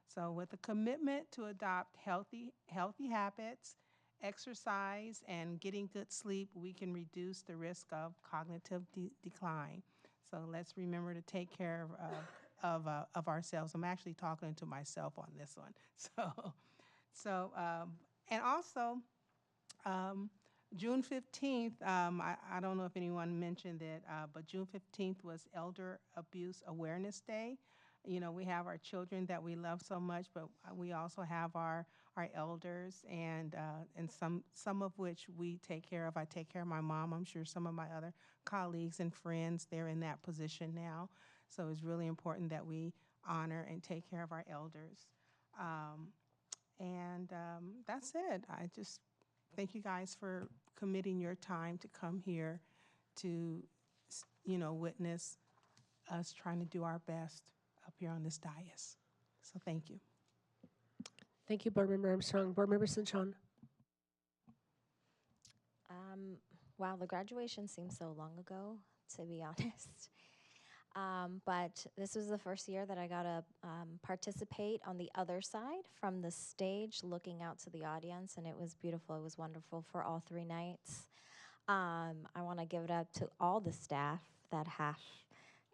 So with a commitment to adopt healthy habits, exercise, and getting good sleep, we can reduce the risk of cognitive decline. So let's remember to take care of ourselves. I'm actually talking to myself on this one. And also, June 15th, I don't know if anyone mentioned it, but June 15th was Elder Abuse Awareness Day. You know, we have our children that we love so much, but we also have our elders, and some of which we take care of. I take care of my mom. I'm sure some of my other colleagues and friends, they're in that position now. So it's really important that we honor and take care of our elders. That's it. I just thank you guys for committing your time to come here to, witness us trying to do our best up here on this dais. So thank you. Thank you, Board Member Armstrong. Board Member St. John. Wow, the graduation seems so long ago, to be honest. But this was the first year that I got to participate on the other side from the stage, looking out to the audience, and it was beautiful. It was wonderful for all 3 nights. I want to give it up to all the staff that have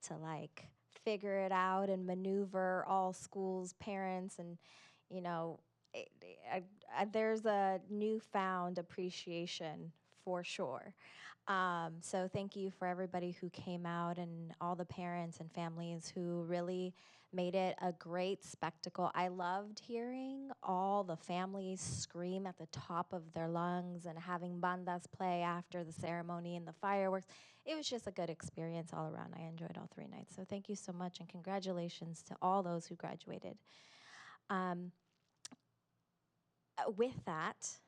to, figure it out and maneuver all schools, parents, and, there's a newfound appreciation for sure. So thank you for everybody who came out and all the parents and families who really made it a great spectacle. I loved hearing all the families scream at the top of their lungs and having bandas play after the ceremony and the fireworks. It was just a good experience all around. I enjoyed all 3 nights. So thank you so much, and congratulations to all those who graduated. With that,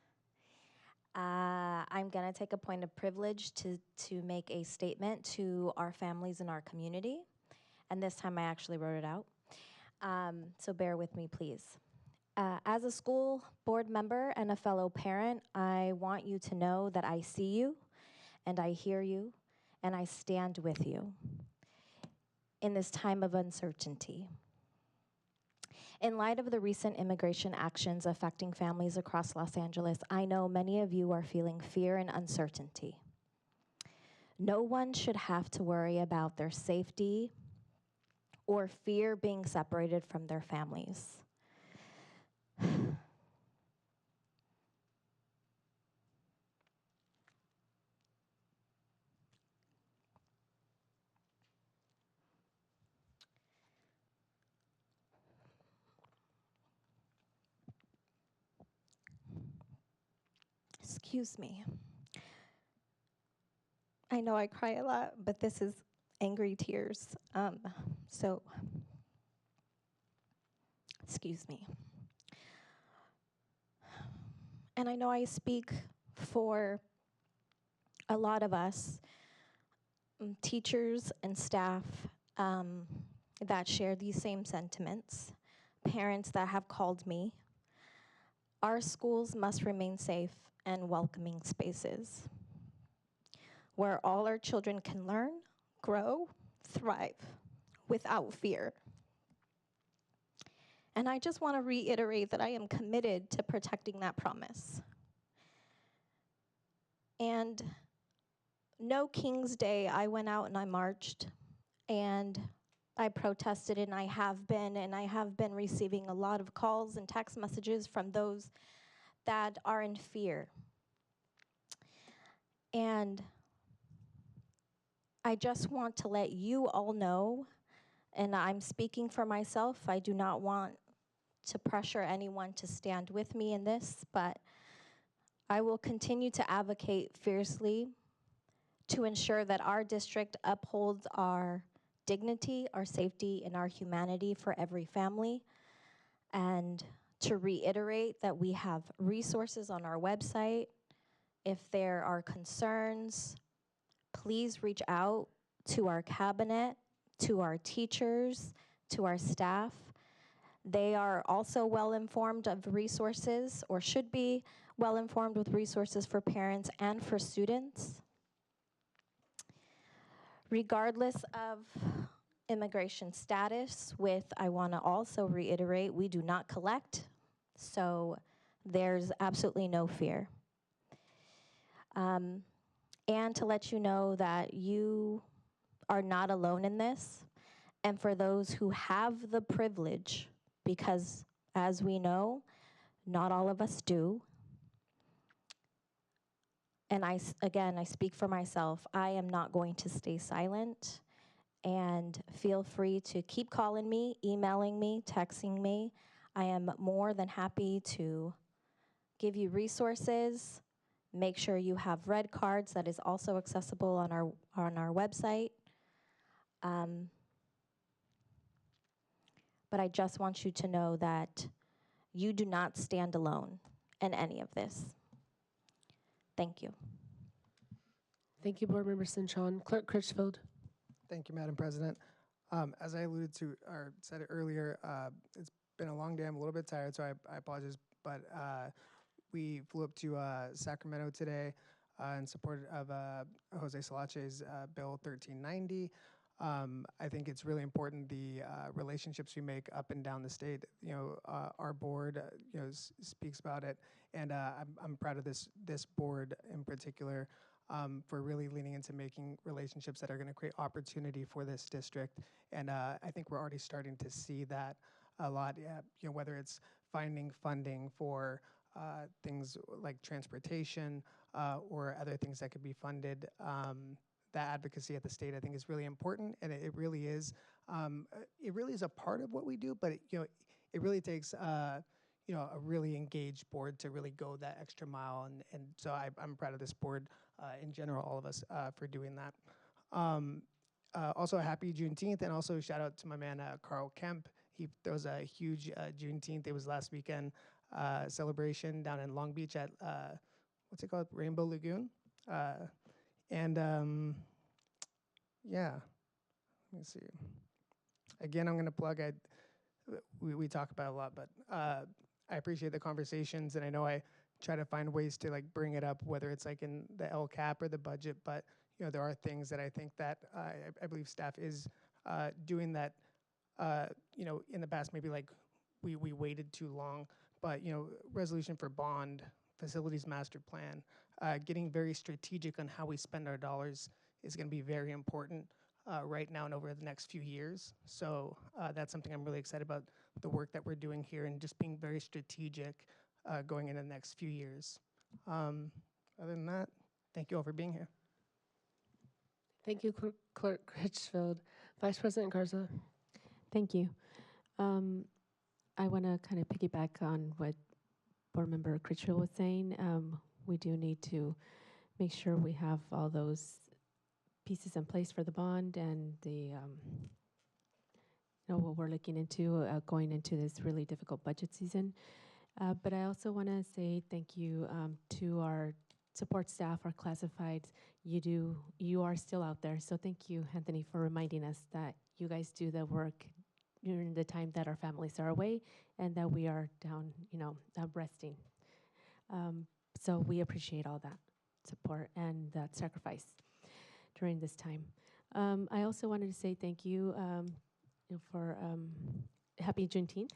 I'm going to take a point of privilege to make a statement to our families in our community. And this time I actually wrote it out. So bear with me, please. As a school board member and a fellow parent, I want you to know that I see you and I hear you and I stand with you in this time of uncertainty. In light of the recent immigration actions affecting families across Los Angeles, I know many of you are feeling fear and uncertainty. No one should have to worry about their safety or fear being separated from their families. Excuse me. I know I cry a lot, but this is angry tears. So, excuse me. And I know I speak for a lot of us, teachers and staff that share these same sentiments, parents that have called me. Our schools must remain safe and welcoming spaces where all our children can learn, grow, thrive without fear. And I just want to reiterate that I am committed to protecting that promise. And no King's Day, I went out and I marched and I protested, and I have been receiving a lot of calls and text messages from those that are in fear. And I just want to let you all know, and I'm speaking for myself, I do not want to pressure anyone to stand with me in this, but I will continue to advocate fiercely to ensure that our district upholds our dignity, our safety, and our humanity for every family, and to reiterate that we have resources on our website. If there are concerns, please reach out to our cabinet, to our teachers, to our staff. They are also well informed of resources, or should be well informed with resources for parents and for students. Regardless of immigration status, I want to also reiterate, we do not collect, so there's absolutely no fear. And to let you know that you are not alone in this. And for those who have the privilege, because as we know, not all of us do. And again, I speak for myself. I am not going to stay silent. And feel free to keep calling me, emailing me, texting me. I am more than happy to give you resources. Make sure you have red cards that is also accessible on our website. But I just want you to know that you do not stand alone in any of this. Thank you. Thank you, Board Member Cintron. Clerk Critchfield. Thank you, Madam President. As I alluded to or said it earlier, it's been a long day. I'm a little bit tired, so I apologize. But we flew up to Sacramento today in support of Jose Salache's Bill 1390. I think it's really important the relationships we make up and down the state. You know, our board, speaks about it, and I'm proud of this board in particular for really leaning into making relationships that are going to create opportunity for this district. And I think we're already starting to see that a lot. Whether it's finding funding for things like transportation or other things that could be funded. That advocacy at the state, I think, is really important, and it really is. It really is a part of what we do, but it really takes a really engaged board to really go that extra mile, and so I'm proud of this board in general, all of us, for doing that. Also, happy Juneteenth, and also shout out to my man Carl Kemp. He throws a huge Juneteenth. It was last weekend celebration down in Long Beach at what's it called, Rainbow Lagoon. Yeah, let me see. Again, I'm going to plug, we talk about it a lot, but I appreciate the conversations, and I know I try to find ways to bring it up, whether it's in the LCAP or the budget, but there are things that I think that I believe staff is doing that, in the past, maybe we waited too long, but resolution for bond, facilities master plan, getting very strategic on how we spend our dollars is going to be very important right now and over the next few years. So that's something I'm really excited about, the work that we're doing here and just being very strategic going into the next few years. Other than that, thank you all for being here. Thank you, Clerk Critchfield. Vice President Garza. Thank you. I want to kind of piggyback on what Board Member Critchfield was saying. We do need to make sure we have all those pieces in place for the bond and the, what we're looking into going into this really difficult budget season. But I also want to say thank you to our support staff, our classifieds. You are still out there. So thank you, Anthony, for reminding us that you guys do the work during the time that our families are away and that we are down, resting. So we appreciate all that support and that sacrifice during this time. I also wanted to say thank you for happy Juneteenth.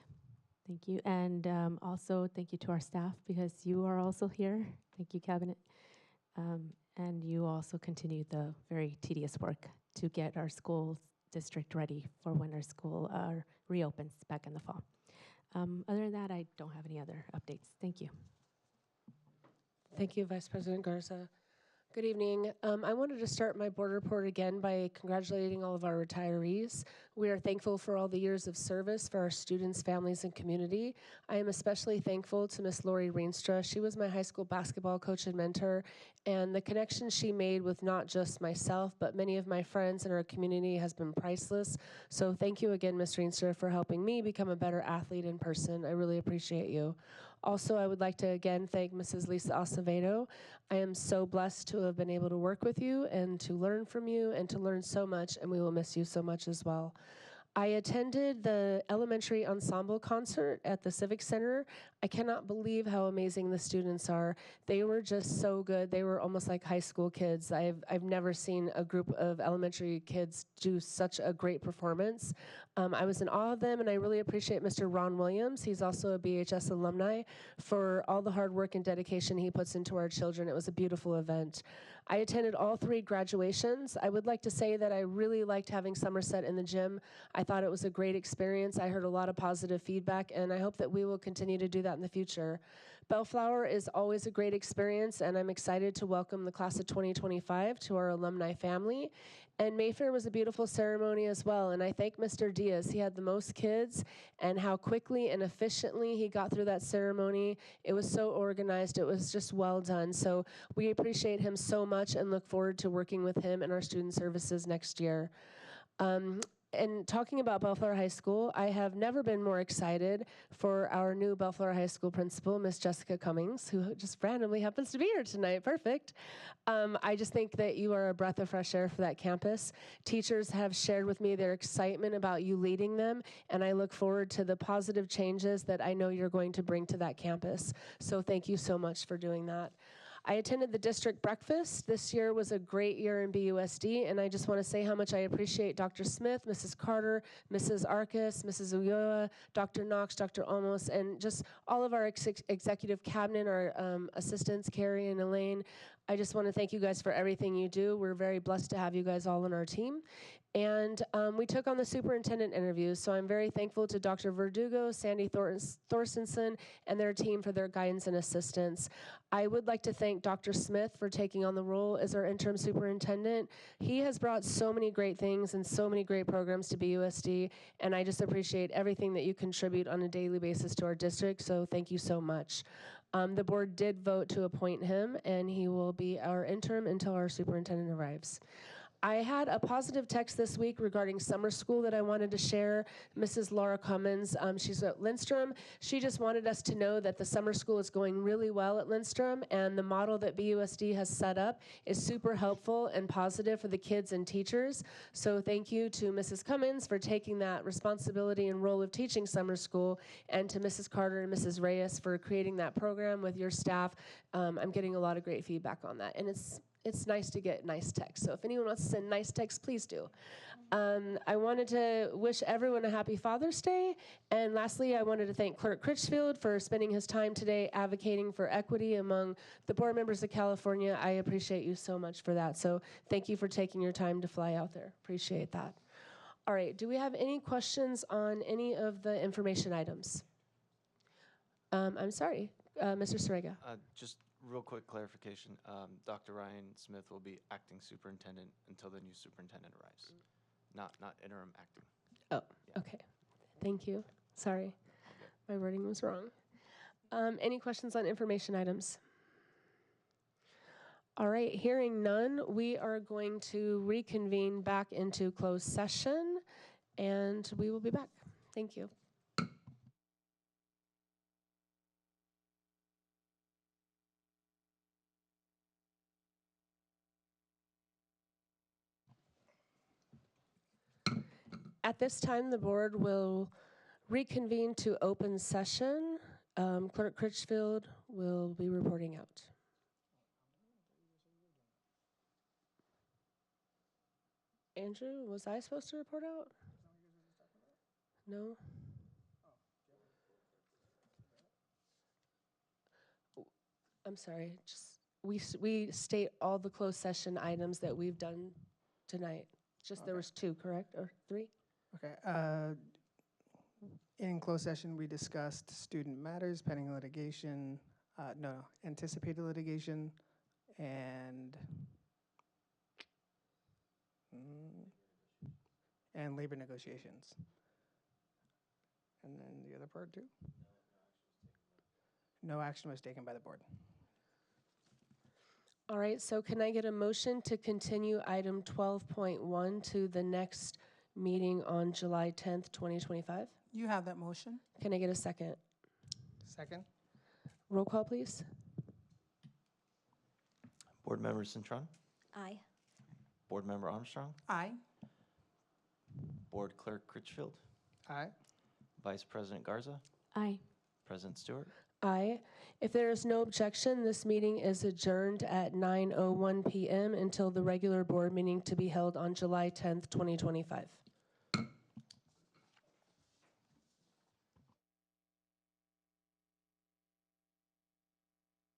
Thank you. And also thank you to our staff because you are also here. Thank you, Cabinet. And you also continue the very tedious work to get our school district ready for when our school reopens back in the fall. Other than that, I don't have any other updates. Thank you. Thank you, Vice President Garza. Good evening. I wanted to start my board report again by congratulating all of our retirees. We are thankful for all the years of service for our students, families, and community. I am especially thankful to Miss Lori Reenstra. She was my high school basketball coach and mentor, and the connection she made with not just myself, but many of my friends in our community has been priceless. So thank you again, Miss Reenstra, for helping me become a better athlete in person. I really appreciate you. Also, I would like to again thank Mrs. Lisa Acevedo. I am so blessed to have been able to work with you and to learn from you and to learn so much, and we will miss you so much as well. I attended the elementary ensemble concert at the Civic Center. I cannot believe how amazing the students are. They were just so good. They were almost like high school kids. I've never seen a group of elementary kids do such a great performance. I was in awe of them, and I really appreciate Mr. Ron Williams. He's also a BHS alumni for all the hard work and dedication he puts into our children. It was a beautiful event. I attended all 3 graduations. I would like to say that I really liked having Somerset in the gym. I thought it was a great experience. I heard a lot of positive feedback, and I hope that we will continue to do that in the future. Bellflower is always a great experience, and I'm excited to welcome the class of 2025 to our alumni family. And Mayfair was a beautiful ceremony as well, and I thank Mr. Diaz. He had the most kids, and how quickly and efficiently he got through that ceremony. It was so organized. It was just well done. So we appreciate him so much and look forward to working with him in our student services next year. And talking about Bellflower High School, I have never been more excited for our new Bellflower High School principal, Miss Jessica Cummings, who just randomly happens to be here tonight. Perfect. I just think that you are a breath of fresh air for that campus. Teachers have shared with me their excitement about you leading them, and I look forward to the positive changes that I know you're going to bring to that campus. So thank you so much for doing that. I attended the district breakfast. This year was a great year in BUSD, and I just want to say how much I appreciate Dr. Smith, Mrs. Carter, Mrs. Arcus, Mrs. Ulloa, Dr. Knox, Dr. Olmos, and just all of our executive cabinet, our assistants, Carrie and Elaine. I just want to thank you guys for everything you do. We're very blessed to have you guys all on our team. And we took on the superintendent interviews, so I'm very thankful to Dr. Verdugo, Sandy Thorstenson, and their team for their guidance and assistance. I would like to thank Dr. Smith for taking on the role as our interim superintendent. He has brought so many great things and so many great programs to BUSD, and I just appreciate everything that you contribute on a daily basis to our district, so thank you so much. The board did vote to appoint him, and he will be our interim until our superintendent arrives. I had a positive text this week regarding summer school that I wanted to share. Mrs. Laura Cummins, she's at Lindstrom. She just wanted us to know that the summer school is going really well at Lindstrom, and the model that BUSD has set up is super helpful and positive for the kids and teachers. So thank you to Mrs. Cummins for taking that responsibility and role of teaching summer school, and to Mrs. Carter and Mrs. Reyes for creating that program with your staff. I'm getting a lot of great feedback on that, and it's nice to get nice text. So if anyone wants to send nice text, please do. I wanted to wish everyone a happy Father's Day. And lastly, I wanted to thank Clerk Critchfield for spending his time today advocating for equity among the board members of California. I appreciate you so much for that. So thank you for taking your time to fly out there. Appreciate that. All right, do we have any questions on any of the information items? I'm sorry, Mr. Sorega. Just real quick clarification. Dr. Ryan Smith will be acting superintendent until the new superintendent arrives, not interim acting. Oh, okay. Thank you. Sorry, my wording was wrong. Any questions on information items? All right, hearing none, we are going to reconvene back into closed session, and we will be back. Thank you. At this time, the board will reconvene to open session. Clerk Critchfield will be reporting out. Andrew, was I supposed to report out? No? I'm sorry, just we state all the closed session items that we've done tonight. Just there was 2, correct, or 3? Okay. In closed session, we discussed student matters, pending litigation, anticipated litigation, and and labor negotiations. And then the other part too? No action was taken by the board. All right, so can I get a motion to continue item 12.1 to the next meeting on July 10th, 2025? You have that motion? Can I get a second? Second? Roll call, please. Board Member Cintron, Aye. Board Member Armstrong, Aye. Board Clerk Critchfield, Aye. Vice President Garza, Aye. President Stewart. Aye. If there is no objection, this meeting is adjourned at 9:01 p.m. until the regular board meeting to be held on July 10th, 2025.